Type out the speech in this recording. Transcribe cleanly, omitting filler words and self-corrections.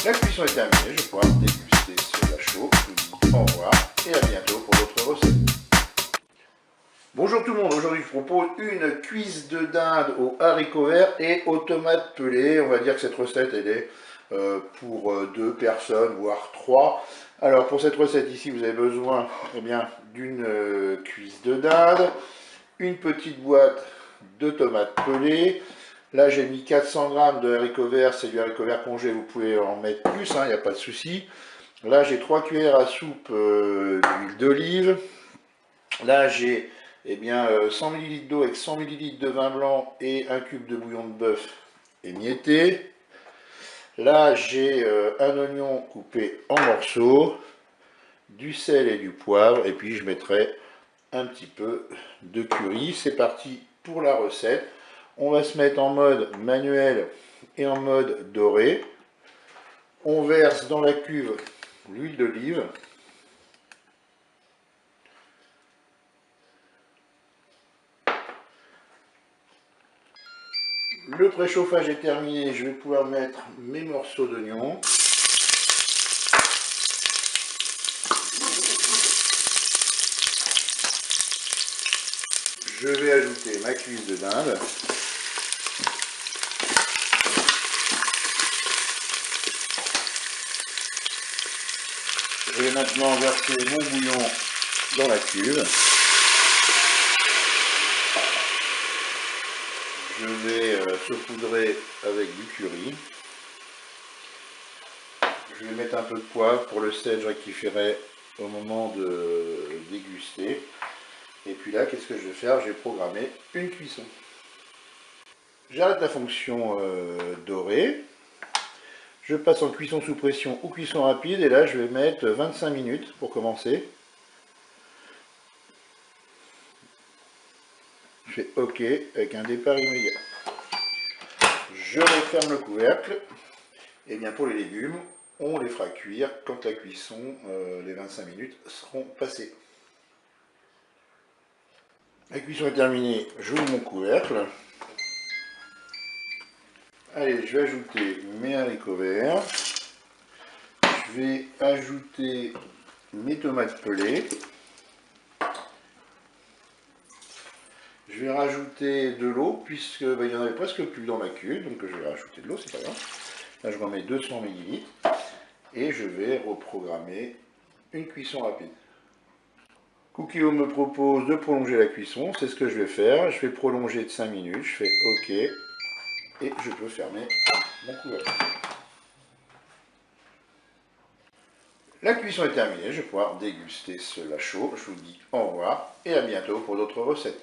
La cuisson est terminée, je vais pouvoir déguster cela chaud. Je vous dis au revoir et à bientôt pour d'autres recettes. Bonjour tout le monde, aujourd'hui je vous propose une cuisse de dinde aux haricots verts et aux tomates pelées. On va dire que cette recette elle est pour 2 personnes, voire 3. Alors pour cette recette ici vous avez besoin d'une cuisse de dinde, une petite boîte de tomates pelées. Là j'ai mis 400 g de haricots verts, c'est du haricot vert congé, vous pouvez en mettre plus, il n'y a pas de souci. Là j'ai 3 cuillères à soupe d'huile d'olive. Là j'ai 100 ml d'eau avec 100 ml de vin blanc et un cube de bouillon de bœuf émietté. Là j'ai un oignon coupé en morceaux, du sel et du poivre, et puis je mettrai un petit peu de curry. C'est parti pour la recette. On va se mettre en mode manuel et en mode doré. On verse dans la cuve l'huile d'olive. Le préchauffage est terminé, je vais pouvoir mettre mes morceaux d'oignon. Je vais ajouter ma cuisse de dinde. Je vais maintenant verser mon bouillon dans la cuve. Je vais saupoudrer avec du curry. Je vais mettre un peu de poivre. Pour le sel, je rectifierai au moment de déguster. Et puis là, qu'est-ce que je vais faire? Je vais programmer une cuisson. J'arrête la fonction dorée. Je passe en cuisson sous pression ou cuisson rapide. Et là, je vais mettre 25 minutes pour commencer. Je fais OK avec un départ immédiat. Je referme le couvercle. Et bien pour les légumes, on les fera cuire quand la cuisson, les 25 minutes seront passées. La cuisson est terminée, j'ouvre mon couvercle. Allez, je vais ajouter mes haricots verts. Je vais ajouter mes tomates pelées. Je vais rajouter de l'eau, puisque il n'y en avait presque plus dans ma cuve, donc je vais rajouter de l'eau, c'est pas grave. Là, je remets 200 ml et je vais reprogrammer une cuisson rapide. Cookio me propose de prolonger la cuisson, c'est ce que je vais faire. Je vais prolonger de 5 minutes, je fais OK et je peux fermer mon couvercle. La cuisson est terminée, je vais pouvoir déguster cela chaud. Je vous dis au revoir et à bientôt pour d'autres recettes.